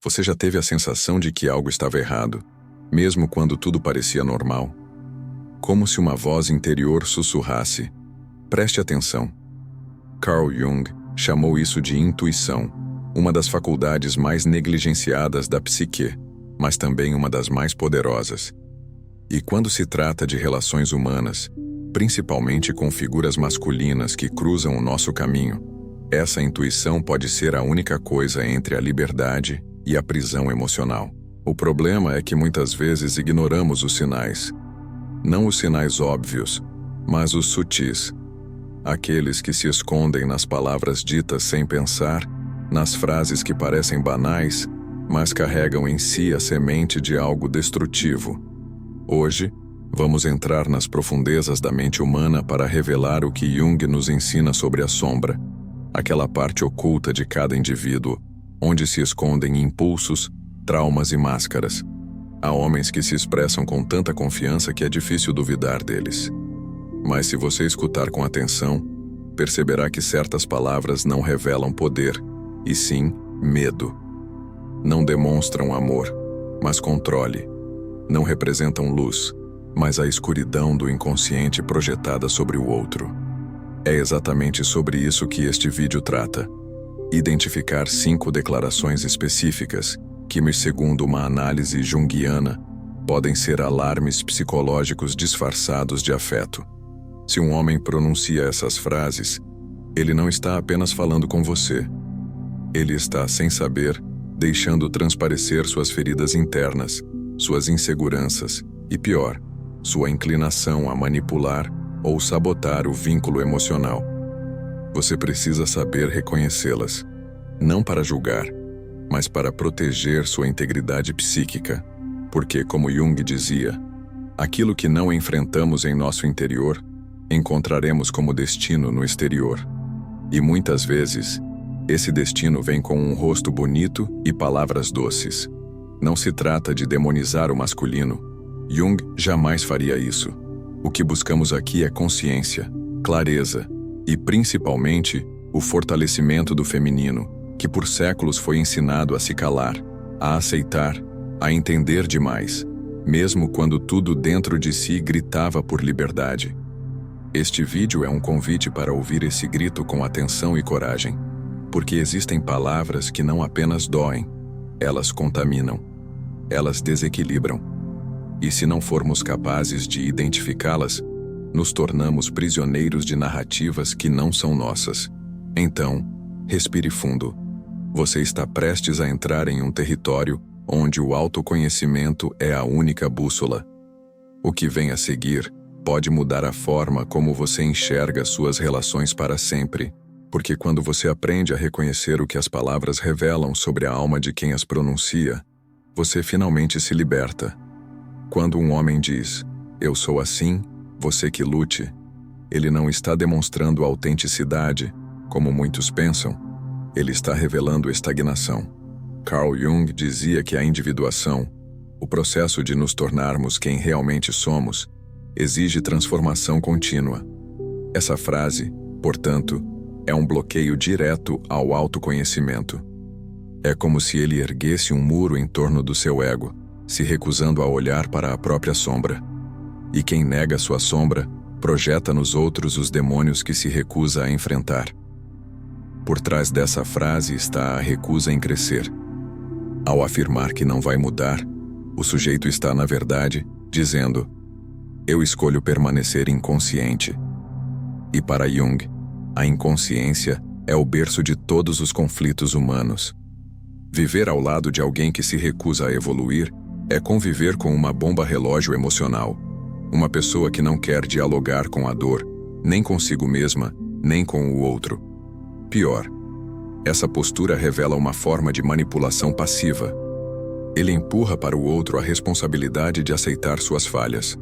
Você já teve a sensação de que algo estava errado, mesmo quando tudo parecia normal? Como se uma voz interior sussurrasse: preste atenção. Carl Jung chamou isso de intuição, uma das faculdades mais negligenciadas da psique, mas também uma das mais poderosas. E quando se trata de relações humanas, principalmente com figuras masculinas que cruzam o nosso caminho, essa intuição pode ser a única coisa entre a liberdade e a prisão emocional. O problema é que muitas vezes ignoramos os sinais. Não os sinais óbvios, mas os sutis. Aqueles que se escondem nas palavras ditas sem pensar, nas frases que parecem banais, mas carregam em si a semente de algo destrutivo. Hoje, vamos entrar nas profundezas da mente humana para revelar o que Jung nos ensina sobre a sombra, aquela parte oculta de cada indivíduo, onde se escondem impulsos, traumas e máscaras. Há homens que se expressam com tanta confiança que é difícil duvidar deles. Mas se você escutar com atenção, perceberá que certas palavras não revelam poder, e sim medo. Não demonstram amor, mas controle. Não representam luz, mas a escuridão do inconsciente projetada sobre o outro. É exatamente sobre isso que este vídeo trata. Identificar 5 declarações específicas que, segundo uma análise junguiana, podem ser alarmes psicológicos disfarçados de afeto. Se um homem pronuncia essas frases, ele não está apenas falando com você. Ele está, sem saber, deixando transparecer suas feridas internas, suas inseguranças e, pior, sua inclinação a manipular ou sabotar o vínculo emocional. Você precisa saber reconhecê-las, não para julgar, mas para proteger sua integridade psíquica, porque, como Jung dizia, aquilo que não enfrentamos em nosso interior, encontraremos como destino no exterior. E muitas vezes, esse destino vem com um rosto bonito e palavras doces. Não se trata de demonizar o masculino. Jung jamais faria isso. O que buscamos aqui é consciência, clareza e, principalmente, o fortalecimento do feminino, que por séculos foi ensinado a se calar, a aceitar, a entender demais, mesmo quando tudo dentro de si gritava por liberdade. Este vídeo é um convite para ouvir esse grito com atenção e coragem, porque existem palavras que não apenas doem, elas contaminam, elas desequilibram. E se não formos capazes de identificá-las, nos tornamos prisioneiros de narrativas que não são nossas. Então, respire fundo. Você está prestes a entrar em um território onde o autoconhecimento é a única bússola. O que vem a seguir pode mudar a forma como você enxerga suas relações para sempre, porque quando você aprende a reconhecer o que as palavras revelam sobre a alma de quem as pronuncia, você finalmente se liberta. Quando um homem diz, "Eu sou assim, você que lute", ele não está demonstrando autenticidade, como muitos pensam. Ele está revelando estagnação. Carl Jung dizia que a individuação, o processo de nos tornarmos quem realmente somos, exige transformação contínua. Essa frase, portanto, é um bloqueio direto ao autoconhecimento. É como se ele erguesse um muro em torno do seu ego, se recusando a olhar para a própria sombra. E quem nega sua sombra, projeta nos outros os demônios que se recusa a enfrentar. Por trás dessa frase está a recusa em crescer. Ao afirmar que não vai mudar, o sujeito está, na verdade, dizendo: "Eu escolho permanecer inconsciente." E para Jung, a inconsciência é o berço de todos os conflitos humanos. Viver ao lado de alguém que se recusa a evoluir é conviver com uma bomba relógio emocional. Uma pessoa que não quer dialogar com a dor, nem consigo mesma, nem com o outro. Pior, essa postura revela uma forma de manipulação passiva. Ele empurra para o outro a responsabilidade de aceitar suas falhas,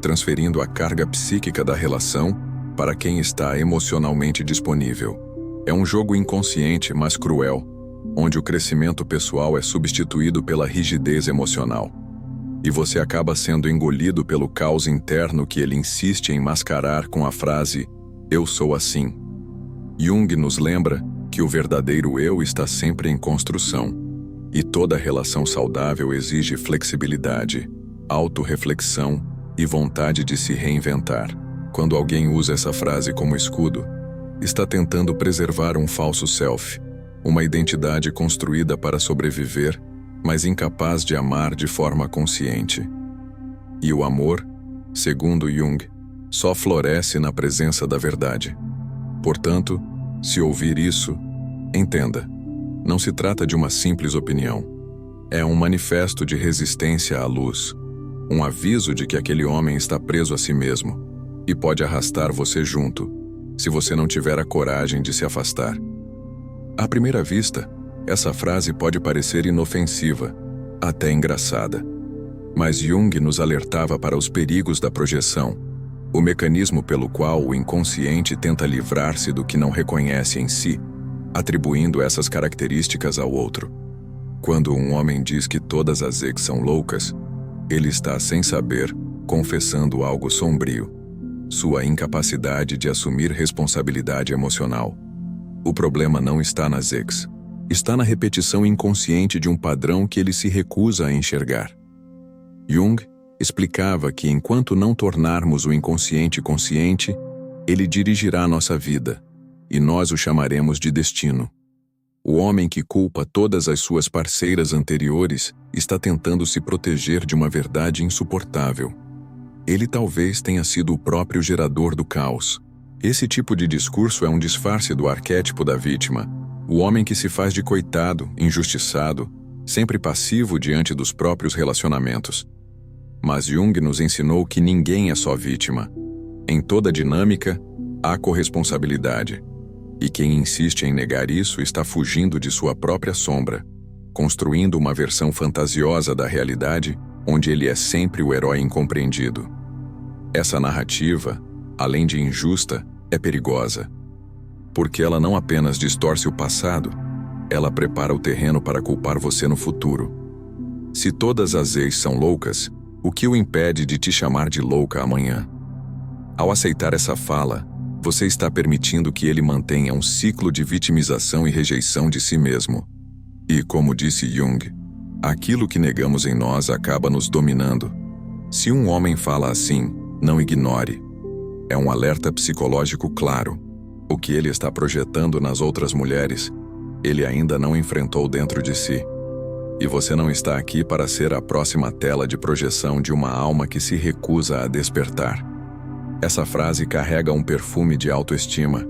transferindo a carga psíquica da relação para quem está emocionalmente disponível. É um jogo inconsciente, mas cruel, onde o crescimento pessoal é substituído pela rigidez emocional. E você acaba sendo engolido pelo caos interno que ele insiste em mascarar com a frase, "Eu sou assim." Jung nos lembra que o verdadeiro eu está sempre em construção. E toda relação saudável exige flexibilidade, autorreflexão e vontade de se reinventar. Quando alguém usa essa frase como escudo, está tentando preservar um falso self, uma identidade construída para sobreviver, mas incapaz de amar de forma consciente. E o amor, segundo Jung, só floresce na presença da verdade. Portanto, se ouvir isso, entenda. Não se trata de uma simples opinião. É um manifesto de resistência à luz, um aviso de que aquele homem está preso a si mesmo e pode arrastar você junto, se você não tiver a coragem de se afastar. À primeira vista, essa frase pode parecer inofensiva, até engraçada. Mas Jung nos alertava para os perigos da projeção, o mecanismo pelo qual o inconsciente tenta livrar-se do que não reconhece em si, atribuindo essas características ao outro. Quando um homem diz que todas as ex são loucas, ele está, sem saber, confessando algo sombrio: sua incapacidade de assumir responsabilidade emocional. O problema não está nas ex. Está na repetição inconsciente de um padrão que ele se recusa a enxergar. Jung explicava que enquanto não tornarmos o inconsciente consciente, ele dirigirá nossa vida, e nós o chamaremos de destino. O homem que culpa todas as suas parceiras anteriores está tentando se proteger de uma verdade insuportável. Ele talvez tenha sido o próprio gerador do caos. Esse tipo de discurso é um disfarce do arquétipo da vítima, o homem que se faz de coitado, injustiçado, sempre passivo diante dos próprios relacionamentos. Mas Jung nos ensinou que ninguém é só vítima. Em toda dinâmica, há corresponsabilidade. E quem insiste em negar isso está fugindo de sua própria sombra, construindo uma versão fantasiosa da realidade onde ele é sempre o herói incompreendido. Essa narrativa, além de injusta, é perigosa. Porque ela não apenas distorce o passado, ela prepara o terreno para culpar você no futuro. Se todas as ex são loucas, o que o impede de te chamar de louca amanhã? Ao aceitar essa fala, você está permitindo que ele mantenha um ciclo de vitimização e rejeição de si mesmo. E, como disse Jung, aquilo que negamos em nós acaba nos dominando. Se um homem fala assim, não ignore. É um alerta psicológico claro. O que ele está projetando nas outras mulheres, ele ainda não enfrentou dentro de si. E você não está aqui para ser a próxima tela de projeção de uma alma que se recusa a despertar. Essa frase carrega um perfume de autoestima,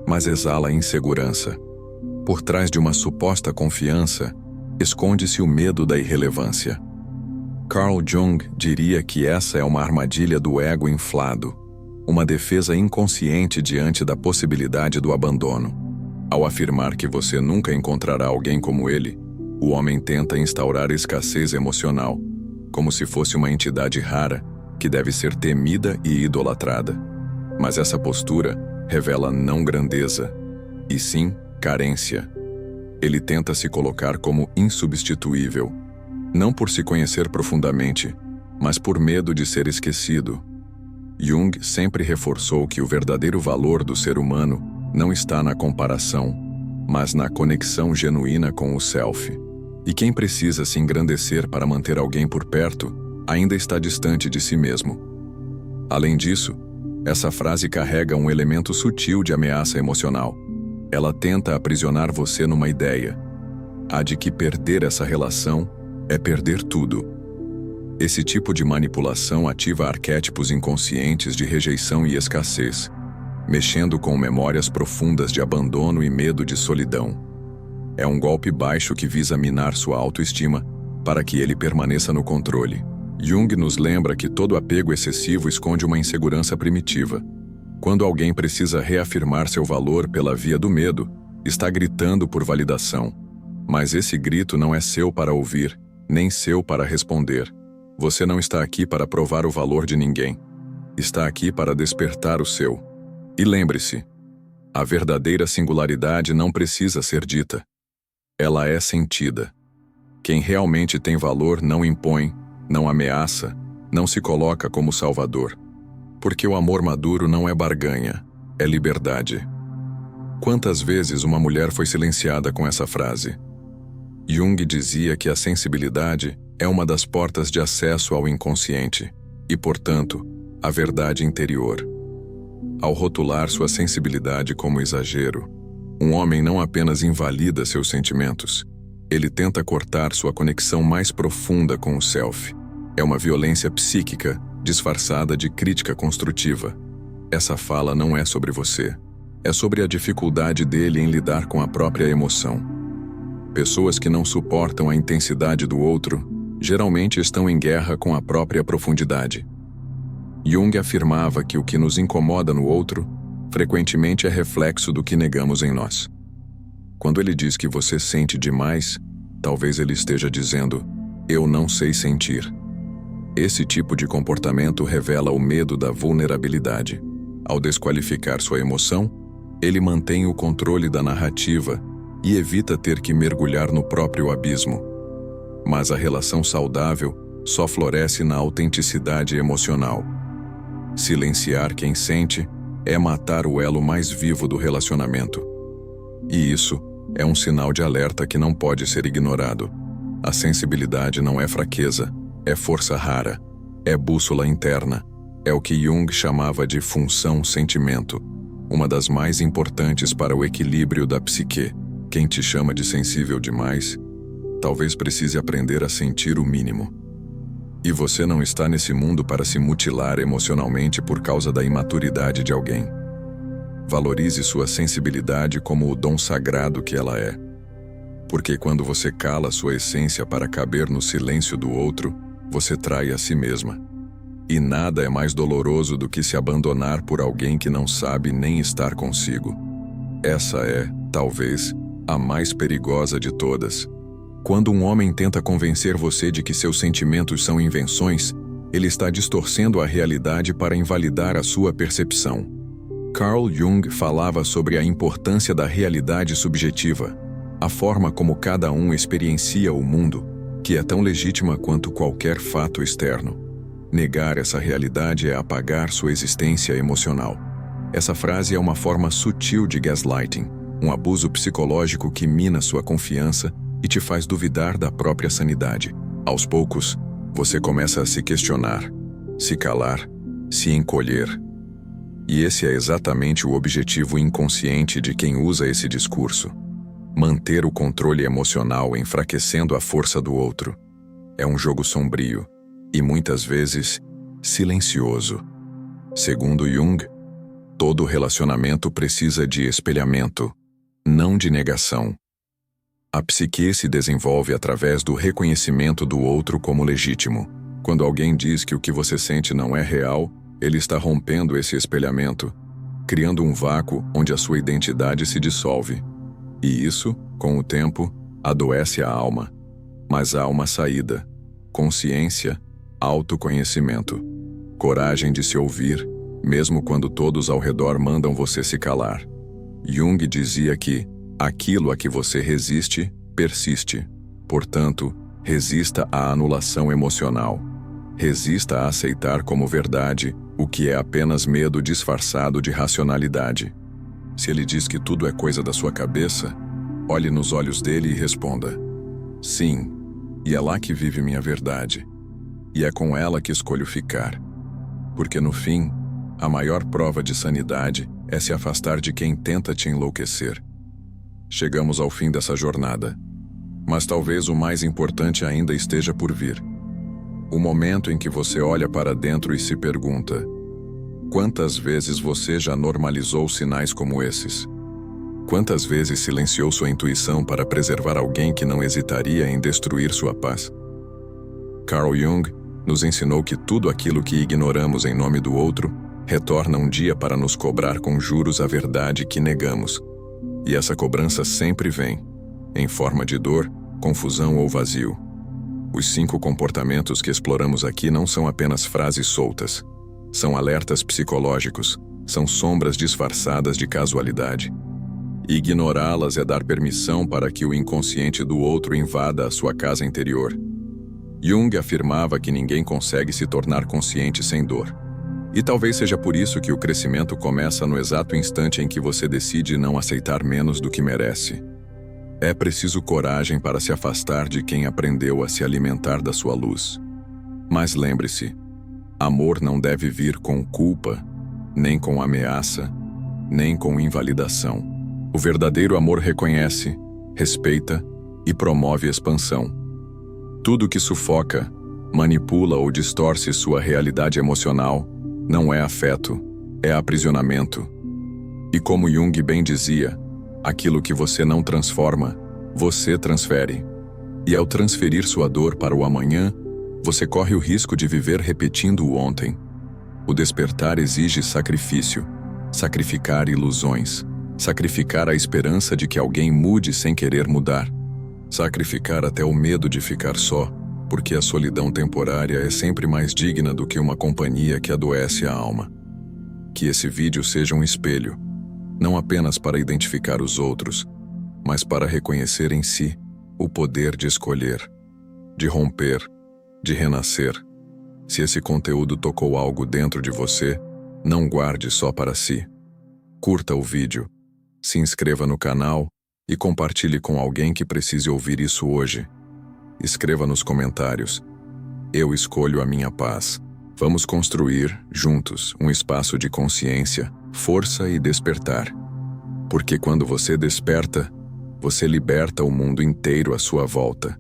mas exala insegurança. Por trás de uma suposta confiança, esconde-se o medo da irrelevância. Carl Jung diria que essa é uma armadilha do ego inflado, uma defesa inconsciente diante da possibilidade do abandono. Ao afirmar que você nunca encontrará alguém como ele, o homem tenta instaurar escassez emocional, como se fosse uma entidade rara que deve ser temida e idolatrada. Mas essa postura revela não grandeza, e sim carência. Ele tenta se colocar como insubstituível, não por se conhecer profundamente, mas por medo de ser esquecido. Jung sempre reforçou que o verdadeiro valor do ser humano não está na comparação, mas na conexão genuína com o self. E quem precisa se engrandecer para manter alguém por perto, ainda está distante de si mesmo. Além disso, essa frase carrega um elemento sutil de ameaça emocional. Ela tenta aprisionar você numa ideia, a de que perder essa relação é perder tudo. Esse tipo de manipulação ativa arquétipos inconscientes de rejeição e escassez, mexendo com memórias profundas de abandono e medo de solidão. É um golpe baixo que visa minar sua autoestima para que ele permaneça no controle. Jung nos lembra que todo apego excessivo esconde uma insegurança primitiva. Quando alguém precisa reafirmar seu valor pela via do medo, está gritando por validação. Mas esse grito não é seu para ouvir, nem seu para responder. Você não está aqui para provar o valor de ninguém. Está aqui para despertar o seu. E lembre-se, a verdadeira singularidade não precisa ser dita. Ela é sentida. Quem realmente tem valor não impõe, não ameaça, não se coloca como salvador. Porque o amor maduro não é barganha, é liberdade. Quantas vezes uma mulher foi silenciada com essa frase? Jung dizia que a sensibilidade é uma das portas de acesso ao inconsciente e, portanto, à verdade interior. Ao rotular sua sensibilidade como exagero, um homem não apenas invalida seus sentimentos, ele tenta cortar sua conexão mais profunda com o self. É uma violência psíquica disfarçada de crítica construtiva. Essa fala não é sobre você. É sobre a dificuldade dele em lidar com a própria emoção. Pessoas que não suportam a intensidade do outro geralmente estão em guerra com a própria profundidade. Jung afirmava que o que nos incomoda no outro frequentemente é reflexo do que negamos em nós. Quando ele diz que você sente demais, talvez ele esteja dizendo: eu não sei sentir. Esse tipo de comportamento revela o medo da vulnerabilidade. Ao desqualificar sua emoção, ele mantém o controle da narrativa e evita ter que mergulhar no próprio abismo. Mas a relação saudável só floresce na autenticidade emocional. Silenciar quem sente é matar o elo mais vivo do relacionamento. E isso é um sinal de alerta que não pode ser ignorado. A sensibilidade não é fraqueza, é força rara, é bússola interna, é o que Jung chamava de função-sentimento, uma das mais importantes para o equilíbrio da psique. Quem te chama de sensível demais, talvez precise aprender a sentir o mínimo. E você não está nesse mundo para se mutilar emocionalmente por causa da imaturidade de alguém. Valorize sua sensibilidade como o dom sagrado que ela é. Porque quando você cala sua essência para caber no silêncio do outro, você trai a si mesma. E nada é mais doloroso do que se abandonar por alguém que não sabe nem estar consigo. Essa é, talvez, a mais perigosa de todas. Quando um homem tenta convencer você de que seus sentimentos são invenções, ele está distorcendo a realidade para invalidar a sua percepção. Carl Jung falava sobre a importância da realidade subjetiva, a forma como cada um experiencia o mundo, que é tão legítima quanto qualquer fato externo. Negar essa realidade é apagar sua existência emocional. Essa frase é uma forma sutil de gaslighting, um abuso psicológico que mina sua confiança e te faz duvidar da própria sanidade. Aos poucos, você começa a se questionar, se calar, se encolher. E esse é exatamente o objetivo inconsciente de quem usa esse discurso. Manter o controle emocional enfraquecendo a força do outro. É um jogo sombrio e, muitas vezes, silencioso. Segundo Jung, todo relacionamento precisa de espelhamento, não de negação. A psique se desenvolve através do reconhecimento do outro como legítimo. Quando alguém diz que o que você sente não é real, ele está rompendo esse espelhamento, criando um vácuo onde a sua identidade se dissolve. E isso, com o tempo, adoece a alma. Mas há uma saída: consciência, autoconhecimento, coragem de se ouvir, mesmo quando todos ao redor mandam você se calar. Jung dizia que aquilo a que você resiste, persiste. Portanto, resista à anulação emocional. Resista a aceitar como verdade o que é apenas medo disfarçado de racionalidade. Se ele diz que tudo é coisa da sua cabeça, olhe nos olhos dele e responda: sim, e é lá que vive minha verdade. E é com ela que escolho ficar. Porque no fim, a maior prova de sanidade é se afastar de quem tenta te enlouquecer. Chegamos ao fim dessa jornada. Mas talvez o mais importante ainda esteja por vir. O momento em que você olha para dentro e se pergunta: quantas vezes você já normalizou sinais como esses? Quantas vezes silenciou sua intuição para preservar alguém que não hesitaria em destruir sua paz? Carl Jung nos ensinou que tudo aquilo que ignoramos em nome do outro retorna um dia para nos cobrar com juros a verdade que negamos. E essa cobrança sempre vem, em forma de dor, confusão ou vazio. Os 5 comportamentos que exploramos aqui não são apenas frases soltas. São alertas psicológicos, são sombras disfarçadas de casualidade. Ignorá-las é dar permissão para que o inconsciente do outro invada a sua casa interior. Jung afirmava que ninguém consegue se tornar consciente sem dor. E talvez seja por isso que o crescimento começa no exato instante em que você decide não aceitar menos do que merece. É preciso coragem para se afastar de quem aprendeu a se alimentar da sua luz. Mas lembre-se, amor não deve vir com culpa, nem com ameaça, nem com invalidação. O verdadeiro amor reconhece, respeita e promove expansão. Tudo que sufoca, manipula ou distorce sua realidade emocional não é afeto, é aprisionamento. E como Jung bem dizia, aquilo que você não transforma, você transfere. E ao transferir sua dor para o amanhã, você corre o risco de viver repetindo o ontem. O despertar exige sacrifício, sacrificar ilusões, sacrificar a esperança de que alguém mude sem querer mudar, sacrificar até o medo de ficar só, porque a solidão temporária é sempre mais digna do que uma companhia que adoece a alma. Que esse vídeo seja um espelho, não apenas para identificar os outros, mas para reconhecer em si o poder de escolher, de romper, de renascer. Se esse conteúdo tocou algo dentro de você, não guarde só para si. Curta o vídeo, se inscreva no canal e compartilhe com alguém que precise ouvir isso hoje. Escreva nos comentários: eu escolho a minha paz. Vamos construir, juntos, um espaço de consciência, força e despertar. Porque quando você desperta, você liberta o mundo inteiro à sua volta.